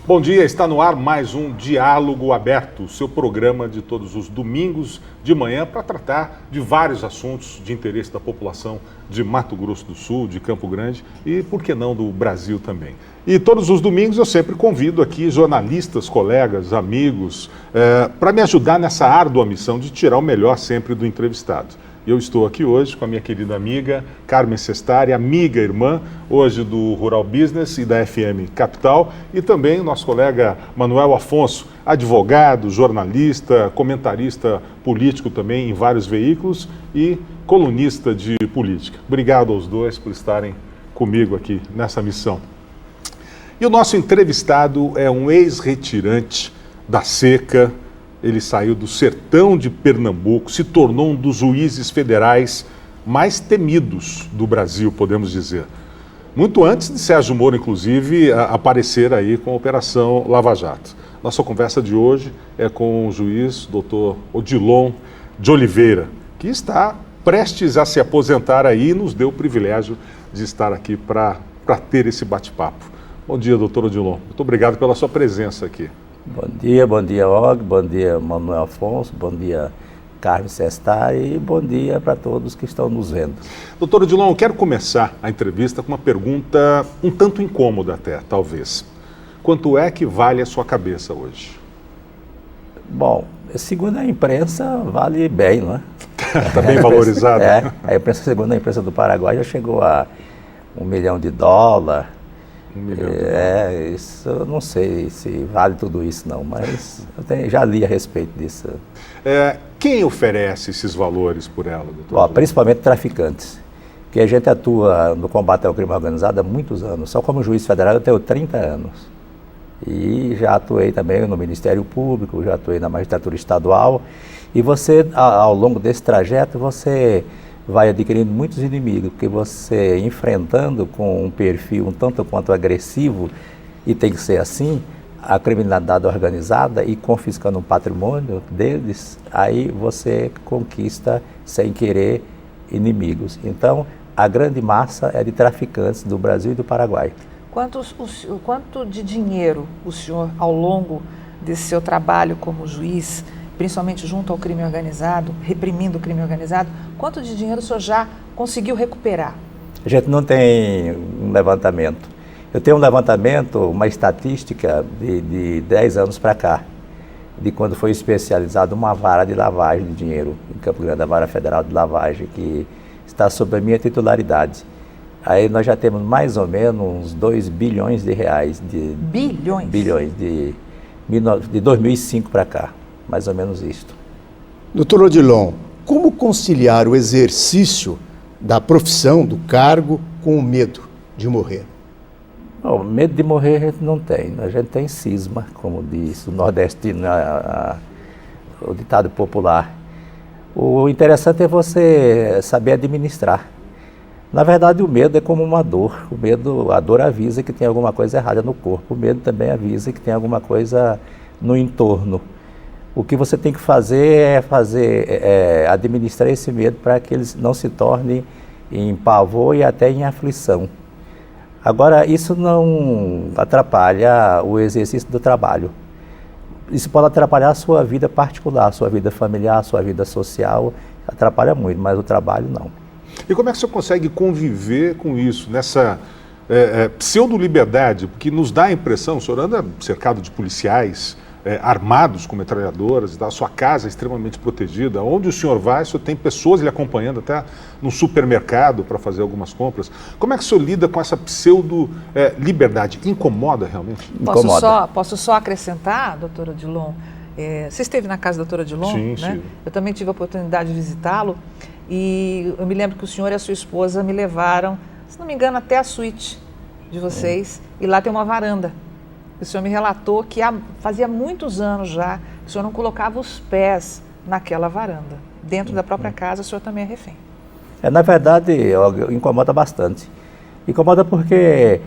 Bom dia, está no ar mais um Diálogo Aberto, seu programa de todos os domingos de manhã para tratar de vários assuntos de interesse da população de Mato Grosso do Sul, de Campo Grande e, por que não, do Brasil também. E todos os domingos eu sempre convido aqui jornalistas, colegas, amigos, para me ajudar nessa árdua missão de tirar o melhor sempre do entrevistado. Eu estou aqui hoje com a minha querida amiga Carmen Sestari, amiga, irmã, hoje do Rural Business e da FM Capital, e também nosso colega Manuel Afonso, advogado, jornalista, comentarista político também em vários veículos e colunista de política. Obrigado aos dois por estarem comigo aqui nessa missão. E o nosso entrevistado é um ex-retirante da seca. Ele saiu do sertão de Pernambuco, se tornou um dos juízes federais mais temidos do Brasil, podemos dizer. Muito antes de Sérgio Moro, inclusive, aparecer aí com a Operação Lava Jato. Nossa conversa de hoje é com o juiz Dr. Odilon de Oliveira, que está prestes a se aposentar aí e nos deu o privilégio de estar aqui para ter esse bate-papo. Bom dia, doutor Odilon. Muito obrigado pela sua presença aqui. Bom dia, Og, bom dia, Manuel Afonso, bom dia, Carmen Sestari, e bom dia para todos que estão nos vendo. Doutor Odilon, eu quero começar a entrevista com uma pergunta um tanto incômoda até, talvez. Quanto é que vale a sua cabeça hoje? Bom, segundo a imprensa, vale bem, não é? Está bem valorizado? Segundo a imprensa do Paraguai, já chegou a $1 milhão. $1 milhão. Isso eu não sei se vale tudo isso não, mas já li a respeito disso. Quem oferece esses valores por ela, doutor? Principalmente traficantes, que a gente atua no combate ao crime organizado há muitos anos. Só como juiz federal eu tenho 30 anos. E já atuei também no Ministério Público, já atuei na magistratura estadual. E você, ao longo desse trajeto, você vai adquirindo muitos inimigos, porque você, enfrentando com um perfil um tanto quanto agressivo, e tem que ser assim, a criminalidade organizada e confiscando um patrimônio deles, aí você conquista, sem querer, inimigos. Então, a grande massa é de traficantes do Brasil e do Paraguai. Quanto de dinheiro o senhor, ao longo desse seu trabalho como juiz, principalmente junto ao crime organizado, reprimindo o crime organizado, quanto de dinheiro o senhor já conseguiu recuperar? A gente não tem um levantamento. Eu tenho um levantamento, uma estatística de 10 anos para cá, de quando foi especializada uma vara de lavagem de dinheiro em Campo Grande, a Vara Federal de Lavagem, que está sob a minha titularidade. Aí nós já temos mais ou menos uns R$2 bilhões. Bilhões? Bilhões, de 2005 para cá. Mais ou menos isto. Doutor Odilon, como conciliar o exercício da profissão, do cargo, com o medo de morrer? Não, medo de morrer a gente não tem. A gente tem cisma, como diz o nordestino, o ditado popular. O interessante é você saber administrar. Na verdade, o medo é como uma dor. A dor avisa que tem alguma coisa errada no corpo. O medo também avisa que tem alguma coisa no entorno. O que você tem que fazer é administrar esse medo para que ele não se torne em pavor e até em aflição. Agora, isso não atrapalha o exercício do trabalho. Isso pode atrapalhar a sua vida particular, a sua vida familiar, a sua vida social, atrapalha muito, mas o trabalho não. E como é que você consegue conviver com isso, nessa pseudo-liberdade? Porque nos dá a impressão, o senhor anda cercado de policiais, armados com metralhadoras, a sua casa é extremamente protegida. Onde o senhor vai, o senhor tem pessoas lhe acompanhando até no supermercado para fazer algumas compras. Como é que o senhor lida com essa pseudo-liberdade? Incomoda realmente? Posso só acrescentar, doutora Odilon? Você esteve na casa da doutora Odilon? Sim, né? sim. Eu também tive a oportunidade de visitá-lo e eu me lembro que o senhor e a sua esposa me levaram, se não me engano, até a suíte de vocês, e lá tem uma varanda. O senhor me relatou que fazia muitos anos já o senhor não colocava os pés naquela varanda. Dentro da própria casa, o senhor também é refém. Na verdade, incomoda bastante. Incomoda porque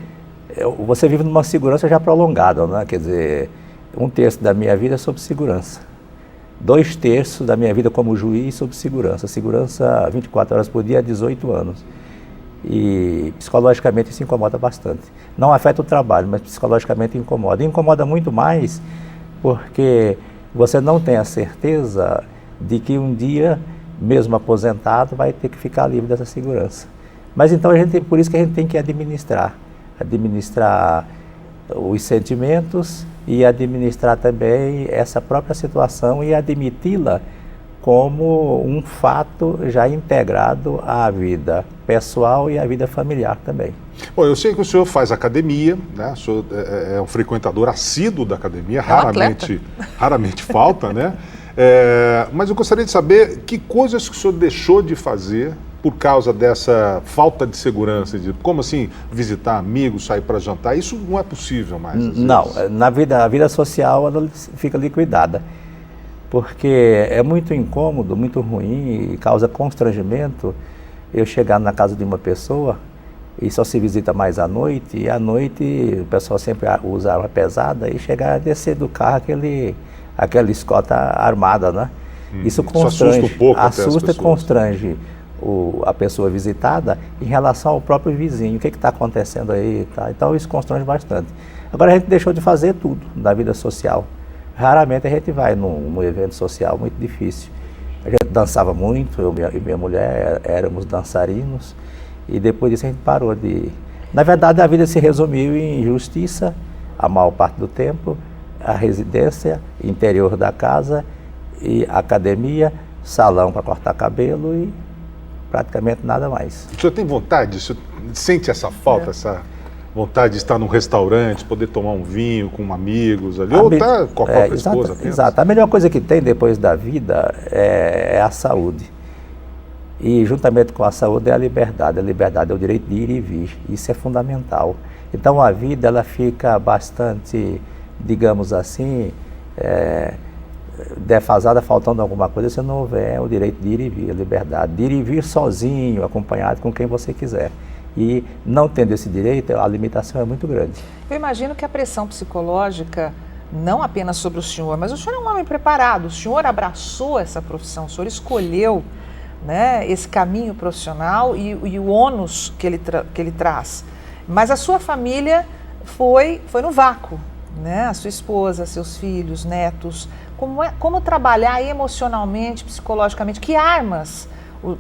você vive numa segurança já prolongada, né? Quer dizer, 1/3 da minha vida é sob segurança. 2/3 da minha vida como juiz sob segurança. Segurança 24 horas por dia há 18 anos. E psicologicamente isso incomoda bastante. Não afeta o trabalho, mas psicologicamente incomoda. E incomoda muito mais porque você não tem a certeza de que um dia, mesmo aposentado, vai ter que ficar livre dessa segurança. Mas então por isso que a gente tem que administrar os sentimentos e administrar também essa própria situação e admiti-la como um fato já integrado à vida pessoal e à vida familiar também. Bom, eu sei que o senhor faz academia, né? O senhor é um frequentador assíduo da academia, raramente falta, né? Mas eu gostaria de saber que coisas que o senhor deixou de fazer por causa dessa falta de segurança, de como assim visitar amigos, sair para jantar, isso não é possível mais. Não, a vida social ela fica liquidada, porque é muito incômodo, muito ruim e causa constrangimento eu chegar na casa de uma pessoa e só se visita mais à noite, e à noite o pessoal sempre usa arma pesada e chegar a descer do carro aquela escolta armada, né? Isso constrange, assusta um pouco assusta e constrange a pessoa visitada em relação ao próprio vizinho. O que está acontecendo aí? Tá? Então isso constrange bastante. Agora a gente deixou de fazer tudo na vida social. Raramente a gente vai num evento social muito difícil. A gente dançava muito, eu e minha mulher éramos dançarinos, e depois disso a gente parou de... Na verdade a vida se resumiu em justiça, a maior parte do tempo, a residência, interior da casa, e academia, salão para cortar cabelo e praticamente nada mais. O senhor tem vontade? O senhor sente essa falta, essa vontade de estar num restaurante, poder tomar um vinho com amigos ali, ou estar com a própria esposa apenas? Exato. A melhor coisa que tem depois da vida é a saúde. E juntamente com a saúde é a liberdade. A liberdade é o direito de ir e vir. Isso é fundamental. Então a vida ela fica bastante, digamos assim, defasada, faltando alguma coisa, se não houver o direito de ir e vir, a liberdade. De ir e vir sozinho, acompanhado com quem você quiser. E não tendo esse direito, a limitação é muito grande. Eu imagino que a pressão psicológica, não apenas sobre o senhor, mas o senhor é um homem preparado, o senhor abraçou essa profissão, o senhor escolheu, né, esse caminho profissional e o ônus que ele traz. Mas a sua família foi no vácuo, né? A sua esposa, seus filhos, netos. Como trabalhar emocionalmente, psicologicamente? Que armas,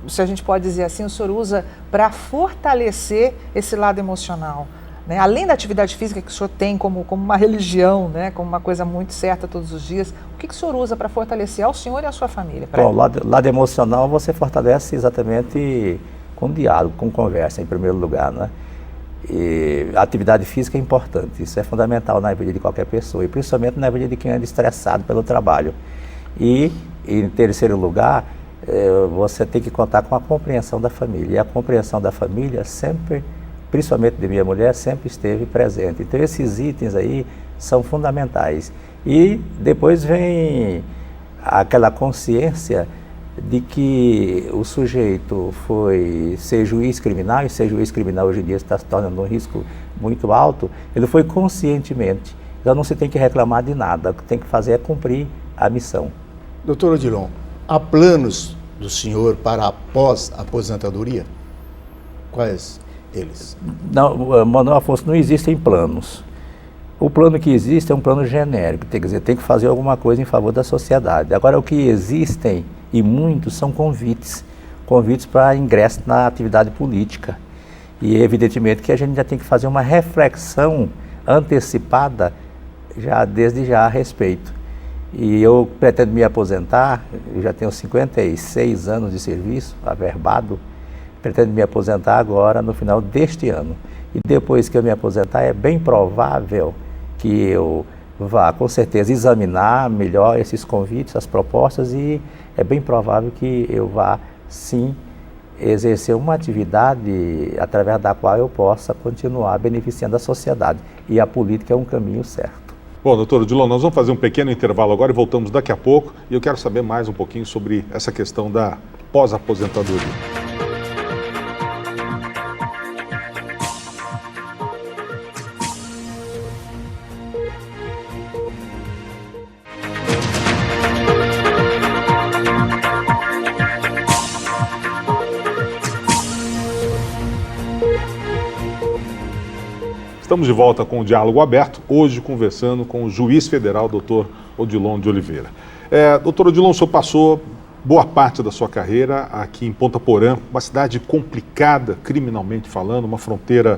se a gente pode dizer assim, o senhor usa para fortalecer esse lado emocional? Né? Além da atividade física que o senhor tem como uma religião, né? Como uma coisa muito certa todos os dias, o que o senhor usa para fortalecer ao senhor e à sua família? Bom, lado emocional você fortalece exatamente com diálogo, com conversa, em primeiro lugar, né? E a atividade física é importante, isso é fundamental na vida de qualquer pessoa, e principalmente na vida de quem anda estressado pelo trabalho. E, em terceiro lugar, você tem que contar com a compreensão da família, e a compreensão da família sempre, principalmente de minha mulher, sempre esteve presente. Então esses itens aí são fundamentais. E depois vem aquela consciência de que o sujeito foi ser juiz criminal, e ser juiz criminal hoje em dia está se tornando um risco muito alto, ele foi conscientemente. Então não se tem que reclamar de nada, o que tem que fazer é cumprir a missão. Doutor Odilon, há planos do senhor para após a aposentadoria? Quais eles? Não, Manuel Afonso, não existem planos. O plano que existe é um plano genérico, quer dizer, tem que fazer alguma coisa em favor da sociedade. Agora, o que existem, e muitos, são convites para ingresso na atividade política. E evidentemente que a gente já tem que fazer uma reflexão antecipada, desde já a respeito. E eu pretendo me aposentar, eu já tenho 56 anos de serviço, averbado, pretendo me aposentar agora no final deste ano. E depois que eu me aposentar, é bem provável que eu vá, com certeza, examinar melhor esses convites, as propostas, e é bem provável que eu vá, sim, exercer uma atividade através da qual eu possa continuar beneficiando a sociedade. E a política é um caminho certo. Bom, doutor Odilon, nós vamos fazer um pequeno intervalo agora e voltamos daqui a pouco. E eu quero saber mais um pouquinho sobre essa questão da pós-aposentadoria. Estamos de volta com o Diálogo Aberto, hoje conversando com o juiz federal, doutor Odilon de Oliveira. Doutor Odilon, o senhor passou boa parte da sua carreira aqui em Ponta Porã, uma cidade complicada, criminalmente falando, uma fronteira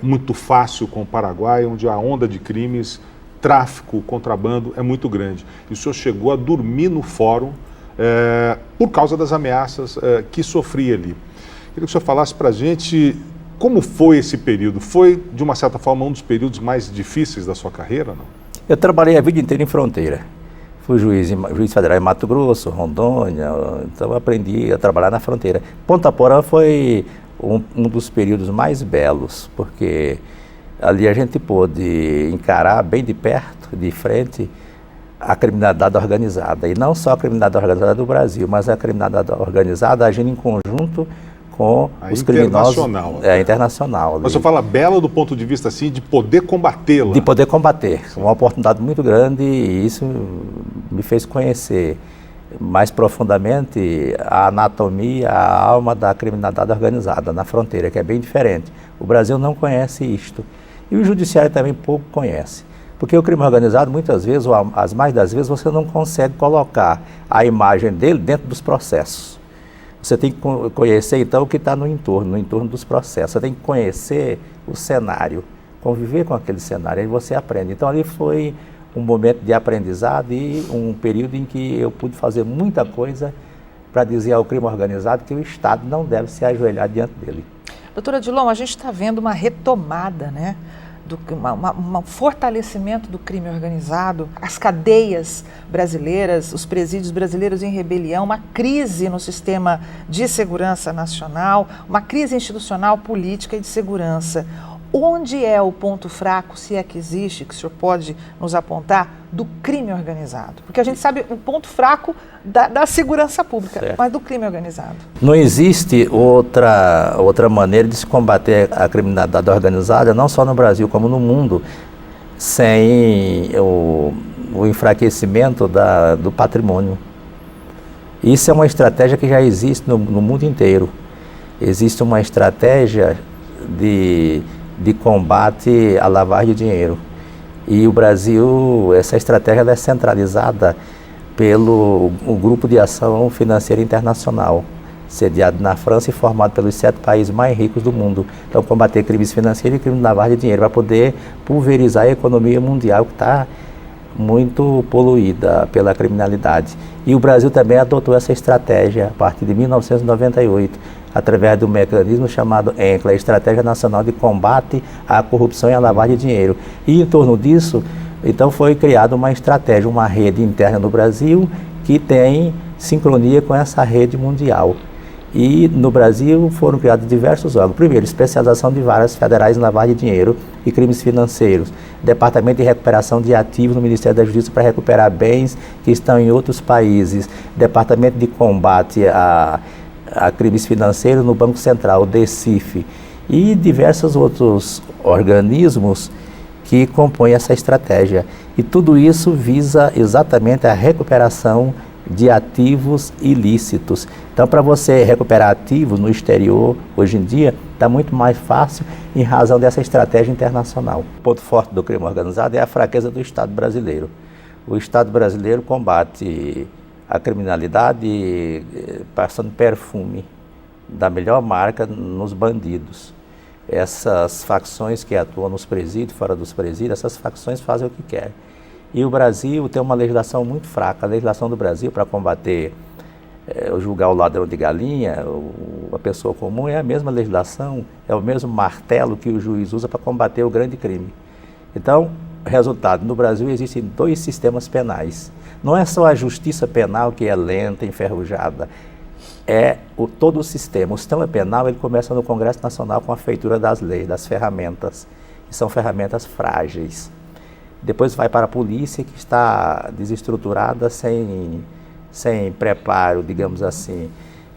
muito fácil com o Paraguai, onde a onda de crimes, tráfico, contrabando é muito grande. E o senhor chegou a dormir no fórum por causa das ameaças que sofria ali. Queria que o senhor falasse para a gente como foi esse período. Foi, de uma certa forma, um dos períodos mais difíceis da sua carreira, não? Eu trabalhei a vida inteira em fronteira. Fui juiz federal em Mato Grosso, Rondônia, então eu aprendi a trabalhar na fronteira. Ponta Porã foi um dos períodos mais belos, porque ali a gente pôde encarar bem de perto, de frente, a criminalidade organizada. E não só a criminalidade organizada do Brasil, mas a criminalidade organizada agindo em conjunto com os criminosos. Internacional. Mas você fala bela do ponto de vista assim, de poder combatê-la. De poder combater. Uma oportunidade muito grande, e isso me fez conhecer mais profundamente a anatomia, a alma da criminalidade organizada na fronteira, que é bem diferente. O Brasil não conhece isto. E o judiciário também pouco conhece. Porque o crime organizado, muitas vezes, ou as mais das vezes, você não consegue colocar a imagem dele dentro dos processos. Você tem que conhecer, então, o que está no entorno dos processos. Você tem que conhecer o cenário, conviver com aquele cenário, aí você aprende. Então, ali foi um momento de aprendizado e um período em que eu pude fazer muita coisa para dizer ao crime organizado que o Estado não deve se ajoelhar diante dele. Doutora Odilon, a gente está vendo uma retomada, né? Um fortalecimento do crime organizado, as cadeias brasileiras, os presídios brasileiros em rebelião, uma crise no sistema de segurança nacional, uma crise institucional, política e de segurança. Onde é o ponto fraco, se é que existe, que o senhor pode nos apontar, do crime organizado? Porque a gente sabe o ponto fraco da segurança pública, certo, mas do crime organizado. Não existe outra maneira de se combater a criminalidade organizada, não só no Brasil como no mundo, sem o enfraquecimento do patrimônio. Isso é uma estratégia que já existe no mundo inteiro. Existe uma estratégia de combate à lavagem de dinheiro. E o Brasil, essa estratégia é centralizada pelo Grupo de Ação Financeira Internacional, sediado na França e formado pelos 7 países mais ricos do mundo. Então, combater crimes financeiros e crimes de lavagem de dinheiro, para poder pulverizar a economia mundial, que está muito poluída pela criminalidade. E o Brasil também adotou essa estratégia a partir de 1998, através do mecanismo chamado ENCLA, Estratégia Nacional de Combate à Corrupção e à Lavagem de Dinheiro. E em torno disso, então foi criada uma estratégia, uma rede interna no Brasil que tem sincronia com essa rede mundial. E no Brasil foram criados diversos órgãos. Primeiro, especialização de varas federais em lavagem de dinheiro e crimes financeiros. Departamento de Recuperação de Ativos no Ministério da Justiça para recuperar bens que estão em outros países. Departamento de Combate a crimes financeiros no Banco Central, o DECIF, e diversos outros organismos que compõem essa estratégia. E tudo isso visa exatamente a recuperação de ativos ilícitos. Então, para você recuperar ativos no exterior, hoje em dia, está muito mais fácil em razão dessa estratégia internacional. O ponto forte do crime organizado é a fraqueza do Estado brasileiro. O Estado brasileiro combate a criminalidade passando perfume da melhor marca nos bandidos. Essas facções que atuam nos presídios, fora dos presídios, essas facções fazem o que querem. E o Brasil tem uma legislação muito fraca. A legislação do Brasil para combater, julgar o ladrão de galinha, a pessoa comum, é a mesma legislação, é o mesmo martelo que o juiz usa para combater o grande crime. Então, resultado, no Brasil existem 2 sistemas penais. Não é só a justiça penal que é lenta, enferrujada, é todo o sistema. O sistema penal ele começa no Congresso Nacional com a feitura das leis, das ferramentas, que são ferramentas frágeis. depois vai para a polícia, que está desestruturada, sem preparo, digamos assim,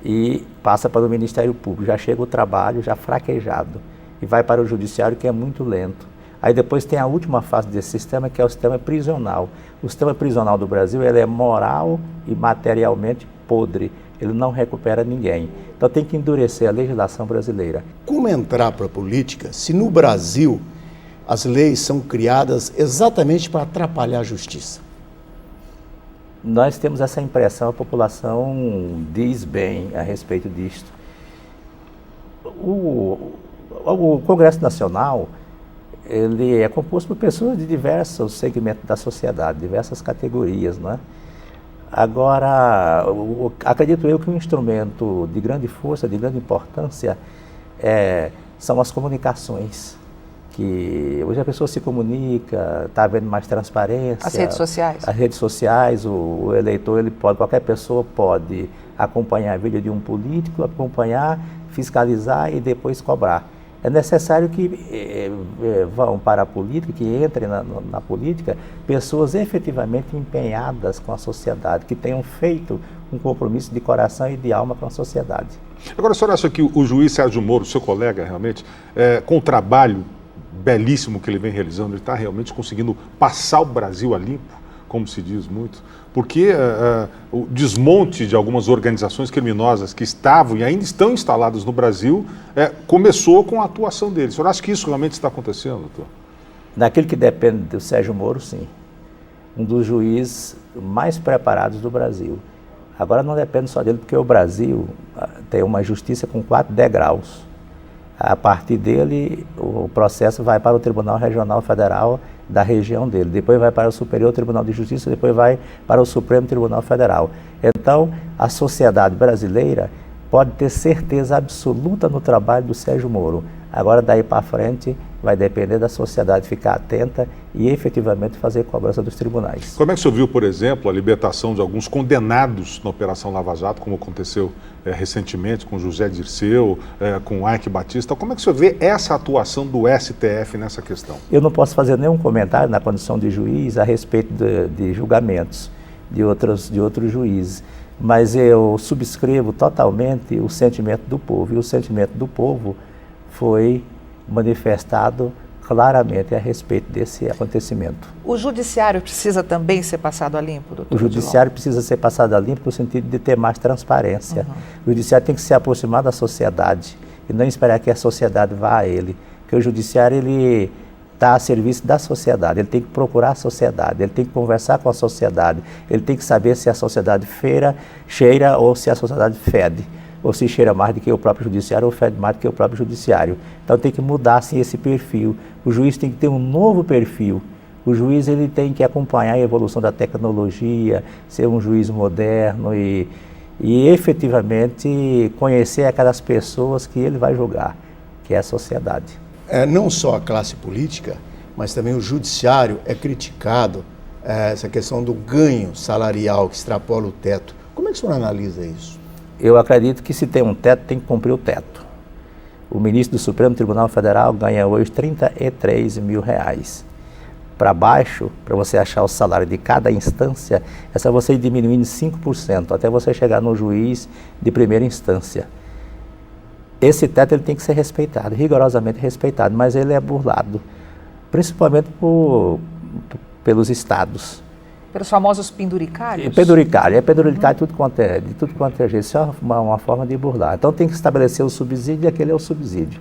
e passa para o Ministério Público, já chega o trabalho já fraquejado, e vai para o Judiciário, que é muito lento. Aí depois tem a última fase desse sistema, que é o sistema prisional. O sistema prisional do Brasil, ele é moral e materialmente podre, ele não recupera ninguém. Então tem que endurecer a legislação brasileira. Como entrar para a política se no Brasil as leis são criadas exatamente para atrapalhar a justiça? Nós temos essa impressão, a população diz bem a respeito disto. O Congresso Nacional, ele é composto por pessoas de diversos segmentos da sociedade, diversas categorias, não é? Agora, acredito eu que um instrumento de grande força, de grande importância, são as comunicações. Que hoje a pessoa se comunica, está havendo mais transparência. As redes sociais. As redes sociais, o eleitor, qualquer pessoa pode acompanhar a vida de um político, acompanhar, fiscalizar e depois cobrar. É necessário que vão para a política, que entrem na política, pessoas efetivamente empenhadas com a sociedade, que tenham feito um compromisso de coração e de alma com a sociedade. Agora, o senhor acha que o juiz Sérgio Moro, seu colega, realmente, com o trabalho belíssimo que ele vem realizando, ele está realmente conseguindo passar o Brasil a limpo, como se diz muito, porque o desmonte de algumas organizações criminosas que estavam e ainda estão instaladas no Brasil começou com a atuação dele. O senhor acha que isso realmente está acontecendo, doutor? Naquilo que depende do Sérgio Moro, sim. Um dos juízes mais preparados do Brasil. Agora não depende só dele, porque o Brasil tem uma justiça com 4 degraus. A partir dele, o processo vai para o Tribunal Regional Federal da região dele, depois vai para o Superior Tribunal de Justiça, depois vai para o Supremo Tribunal Federal. Então, a sociedade brasileira pode ter certeza absoluta no trabalho do Sérgio Moro. Agora, daí para frente, vai depender da sociedade ficar atenta e efetivamente fazer cobrança dos tribunais. Como é que o senhor viu, por exemplo, a libertação de alguns condenados na Operação Lava Jato, como aconteceu recentemente com José Dirceu, com Eike Batista? Como é que o senhor vê essa atuação do STF nessa questão? Eu não posso fazer nenhum comentário na condição de juiz a respeito de julgamentos de outros juízes, mas eu subscrevo totalmente o sentimento do povo, e o sentimento do povo foi manifestado claramente a respeito desse acontecimento. O judiciário precisa também ser passado a limpo, doutor? O judiciário precisa ser passado a limpo no sentido de ter mais transparência. O judiciário tem que se aproximar da sociedade e não esperar que a sociedade vá a ele, porque o judiciário ele está a serviço da sociedade, ele tem que procurar a sociedade, ele tem que conversar com a sociedade, ele tem que saber se a sociedade cheira ou se a sociedade fede, ou se cheira mais do que o próprio judiciário ou fede mais do que o próprio judiciário. Então tem que mudar assim, esse perfil. O juiz tem que ter um novo perfil. O juiz ele tem que acompanhar a evolução da tecnologia, ser um juiz moderno e efetivamente conhecer aquelas pessoas que ele vai julgar, que é a sociedade. Não só a classe política, mas também o judiciário é criticado, essa questão do ganho salarial que extrapola o teto. Como é que o senhor analisa isso? Eu acredito que se tem um teto, tem que cumprir o teto. O ministro do Supremo Tribunal Federal ganha hoje R$33 mil. Para baixo, para você achar o salário de cada instância, é só você ir diminuindo 5%, até você chegar no juiz de primeira instância. Esse teto ele tem que ser respeitado, rigorosamente respeitado, mas ele é burlado, principalmente pelos estados. Pelos famosos penduricários? Penduricário de tudo quanto é jeito. Isso é uma forma de burlar. Então tem que estabelecer o subsídio e aquele é o subsídio.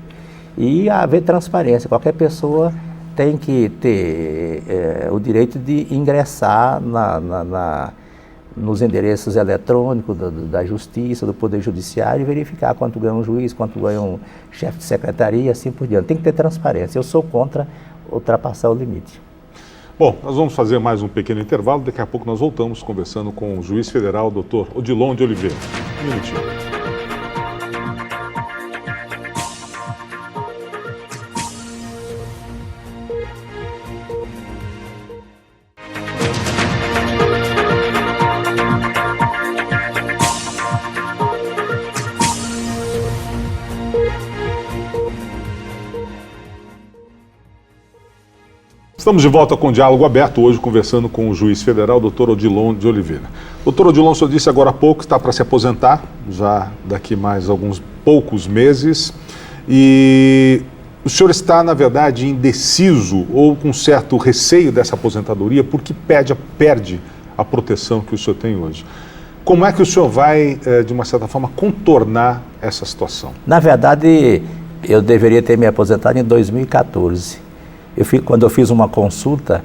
E haver transparência. Qualquer pessoa tem que ter o direito de ingressar nos endereços eletrônicos da Justiça, do Poder Judiciário e verificar quanto ganha um juiz, quanto ganha um chefe de secretaria e assim por diante. Tem que ter transparência. Eu sou contra ultrapassar o limite. Bom, nós vamos fazer mais um pequeno intervalo, daqui a pouco nós voltamos conversando com o juiz federal, doutor Odilon de Oliveira. Um minutinho. Estamos de volta com o Diálogo Aberto, hoje conversando com o juiz federal, doutor Odilon de Oliveira. Doutor Odilon, o senhor disse agora há pouco que está para se aposentar, já daqui mais alguns poucos meses, e o senhor está, na verdade, indeciso ou com certo receio dessa aposentadoria porque perde a proteção que o senhor tem hoje. Como é que o senhor vai, de uma certa forma, contornar essa situação? Na verdade, eu deveria ter me aposentado em 2014. Quando eu fiz uma consulta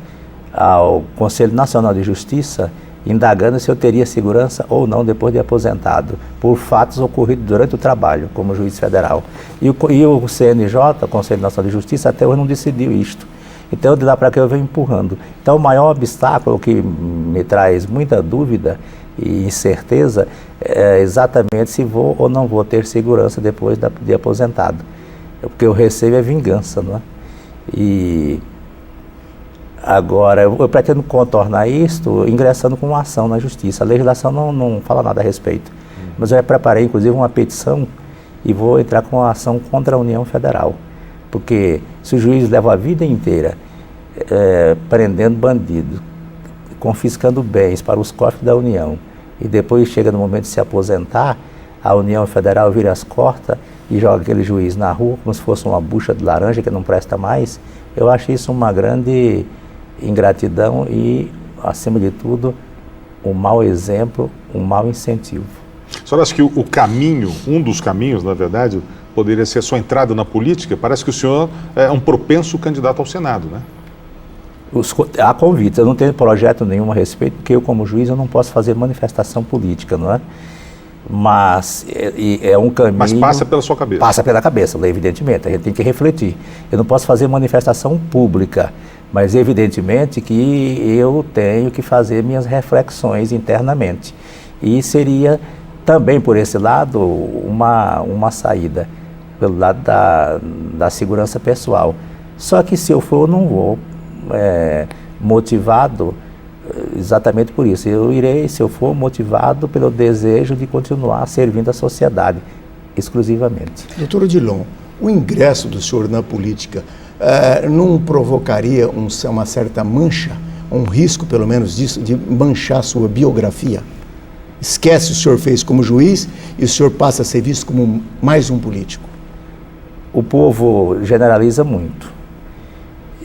ao Conselho Nacional de Justiça, indagando se eu teria segurança ou não depois de aposentado, por fatos ocorridos durante o trabalho como juiz federal. E o CNJ, o Conselho Nacional de Justiça, até hoje não decidiu isto. Então, de lá para cá eu venho empurrando. Então, o maior obstáculo que me traz muita dúvida e incerteza é exatamente se vou ou não vou ter segurança depois de aposentado. Porque o receio é vingança, não é? E agora eu pretendo contornar isto ingressando com uma ação na justiça. A legislação não fala nada a respeito. Mas eu preparei inclusive uma petição e vou entrar com uma ação contra a União Federal. Porque se o juiz leva a vida inteira prendendo bandido, confiscando bens para os cofres da União, e depois chega no momento de se aposentar, a União Federal vira as costas e joga aquele juiz na rua como se fosse uma bucha de laranja que não presta mais, eu acho isso uma grande ingratidão e, acima de tudo, um mau exemplo, um mau incentivo. O senhor acha que o caminho, um dos caminhos, na verdade, poderia ser a sua entrada na política? Parece que o senhor é um propenso candidato ao Senado, né? Há convites, eu não tenho projeto nenhum a respeito, porque eu, como juiz, eu não posso fazer manifestação política, não é? Mas é um caminho... Mas passa pela sua cabeça. Passa pela cabeça, evidentemente, a gente tem que refletir. Eu não posso fazer manifestação pública, mas evidentemente que eu tenho que fazer minhas reflexões internamente. E seria também, por esse lado, uma saída, pelo lado da segurança pessoal. Só que se eu for, eu não vou motivado exatamente por isso. Eu irei, se eu for, motivado pelo desejo de continuar servindo a sociedade, exclusivamente. Doutor Odilon, o ingresso do senhor na política não provocaria uma certa mancha, um risco pelo menos disso, de manchar sua biografia? Esquece o que o senhor fez como juiz e o senhor passa a ser visto como mais um político. O povo generaliza muito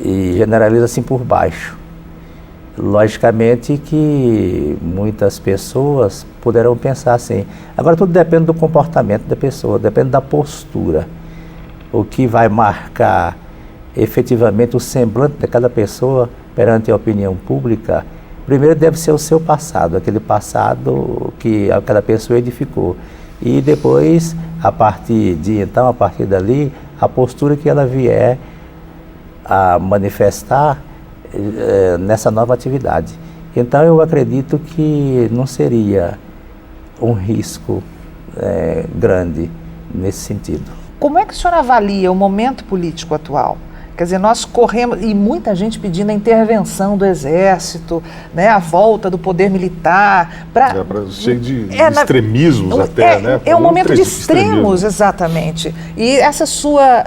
e generaliza assim por baixo. Logicamente que muitas pessoas poderão pensar assim. Agora tudo depende do comportamento da pessoa, depende da postura. O que vai marcar efetivamente o semblante de cada pessoa perante a opinião pública, primeiro deve ser o seu passado, aquele passado que aquela pessoa edificou. E depois, a partir dali, a postura que ela vier a manifestar nessa nova atividade. Então eu acredito que não seria um risco grande nesse sentido. Como é que o senhor avalia o momento político atual? Quer dizer, nós corremos, e muita gente pedindo a intervenção do Exército, né, a volta do poder militar. Cheio de extremismos até, né? É um momento de extremos, exatamente. E essa sua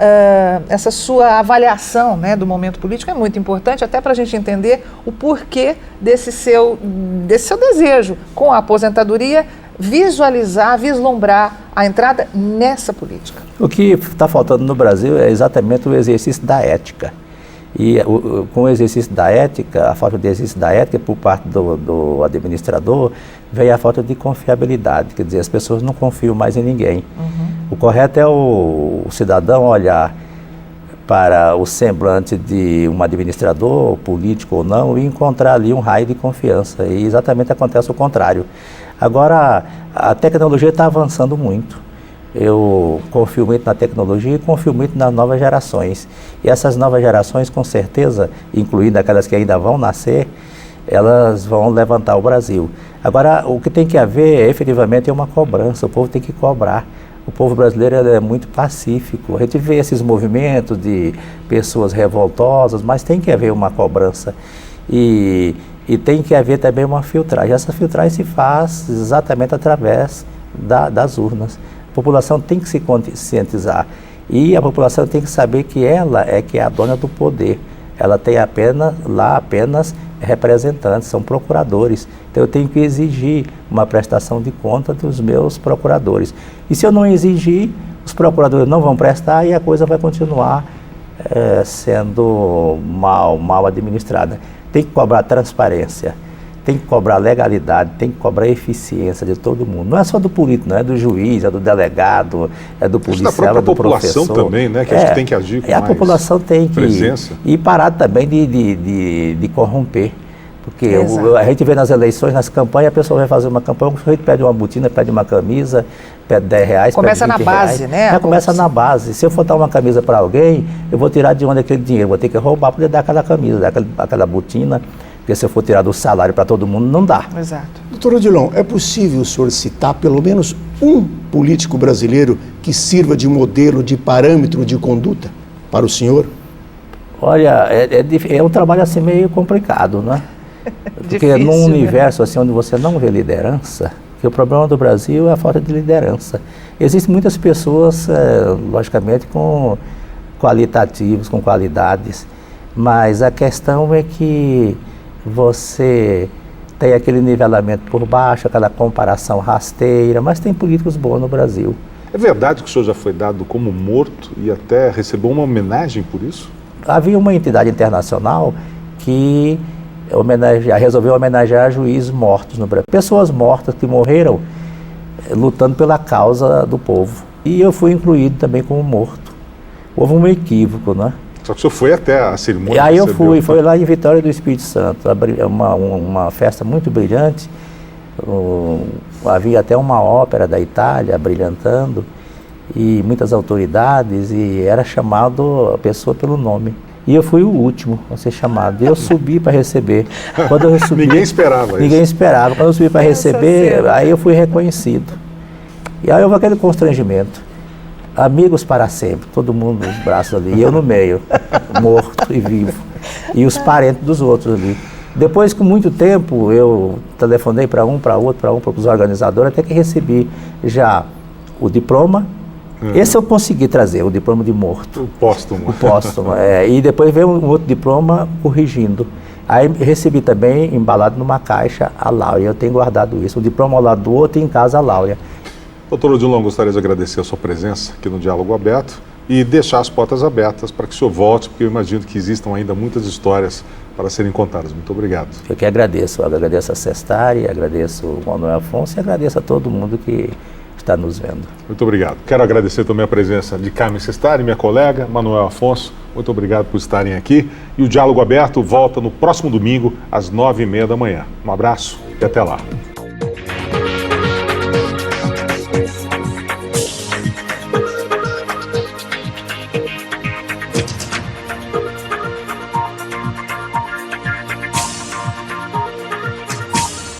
avaliação, né, do momento político é muito importante, até para a gente entender o porquê desse seu desejo com a aposentadoria, vislumbrar a entrada nessa política. O que está faltando no Brasil é exatamente o exercício da ética. E com o exercício da ética, a falta de exercício da ética por parte do administrador, vem a falta de confiabilidade. Quer dizer, as pessoas não confiam mais em ninguém. Uhum. O correto é o cidadão olhar para o semblante de um administrador, político ou não, e encontrar ali um raio de confiança. E exatamente acontece o contrário. Agora, a tecnologia está avançando muito. Eu confio muito na tecnologia e confio muito nas novas gerações. E essas novas gerações, com certeza, incluindo aquelas que ainda vão nascer, elas vão levantar o Brasil. Agora, o que tem que haver, efetivamente, é uma cobrança. O povo tem que cobrar. O povo brasileiro é muito pacífico. A gente vê esses movimentos de pessoas revoltosas, mas tem que haver uma cobrança. E tem que haver também uma filtragem. Essa filtragem se faz exatamente através das urnas. A população tem que se conscientizar e a população tem que saber que ela é a dona do poder. ela tem apenas representantes, são procuradores. Então eu tenho que exigir uma prestação de conta dos meus procuradores. E se eu não exigir, os procuradores não vão prestar e a coisa vai continuar sendo mal administrada. Tem que cobrar transparência, tem que cobrar legalidade, tem que cobrar eficiência de todo mundo. Não é só do político, não é do juiz, é do delegado, é do policial, é do professor. A população também, né? Que acho que tem que agir com a população tem que presença. E parar também de corromper. Porque a gente vê nas eleições, nas campanhas, a pessoa vai fazer uma campanha, o sujeito pede uma botina, pede uma camisa, pede R$10, começa pede R$20. Na base, né? Começa na base. Se eu for dar uma camisa para alguém, eu vou tirar de onde aquele dinheiro? Vou ter que roubar para poder dar aquela camisa, dar aquela botina, porque se eu for tirar do salário para todo mundo, não dá. Exato. Doutor Odilon, é possível o senhor citar pelo menos um político brasileiro que sirva de modelo, de parâmetro de conduta para o senhor? Olha, é um trabalho assim meio complicado, né? Porque Difícil, num universo assim onde você não vê liderança, que o problema do Brasil é a falta de liderança. Existem muitas pessoas, logicamente, com qualitativos, com qualidades, mas a questão é que você tem aquele nivelamento por baixo, aquela comparação rasteira, mas tem políticos bons no Brasil. É verdade que o senhor já foi dado como morto e até recebeu uma homenagem por isso? Havia uma entidade internacional que resolveu homenagear juízes mortos no Brasil. Pessoas mortas que morreram lutando pela causa do povo. E eu fui incluído também como morto. Houve um equívoco, né? Só que o senhor foi até a cerimônia? E aí eu fui, foi lá em Vitória do Espírito Santo, uma festa muito brilhante. Havia até uma ópera da Itália brilhantando e muitas autoridades, e era chamado a pessoa pelo nome. E eu fui o último a ser chamado. Eu subi para receber. Quando eu subi, ninguém esperava isso. Ninguém esperava. Quando eu subi para receber, aí eu fui reconhecido. E aí houve aquele constrangimento. Amigos para sempre, todo mundo nos braços ali, e eu no meio, morto e vivo. E os parentes dos outros ali. Depois, com muito tempo, eu telefonei para um, para outro, para os organizadores, até que recebi já o diploma. Esse eu consegui trazer, o diploma de morto. O póstumo. O póstumo, e depois veio um outro diploma corrigindo. Aí recebi também, embalado numa caixa, a Láurea. Eu tenho guardado isso, o diploma ao lado do outro e em casa a Láurea. Doutor Odilon, gostaria de agradecer a sua presença aqui no Diálogo Aberto e deixar as portas abertas para que o senhor volte, porque eu imagino que existam ainda muitas histórias para serem contadas. Muito obrigado. Eu que agradeço a Sestari, agradeço o Manuel Afonso e agradeço a todo mundo que está nos vendo. Muito obrigado. Quero agradecer também a presença de Carmen Sestari, minha colega, Manuel Afonso. Muito obrigado por estarem aqui. E o Diálogo Aberto volta no próximo domingo, às 9h30 da manhã. Um abraço e até lá.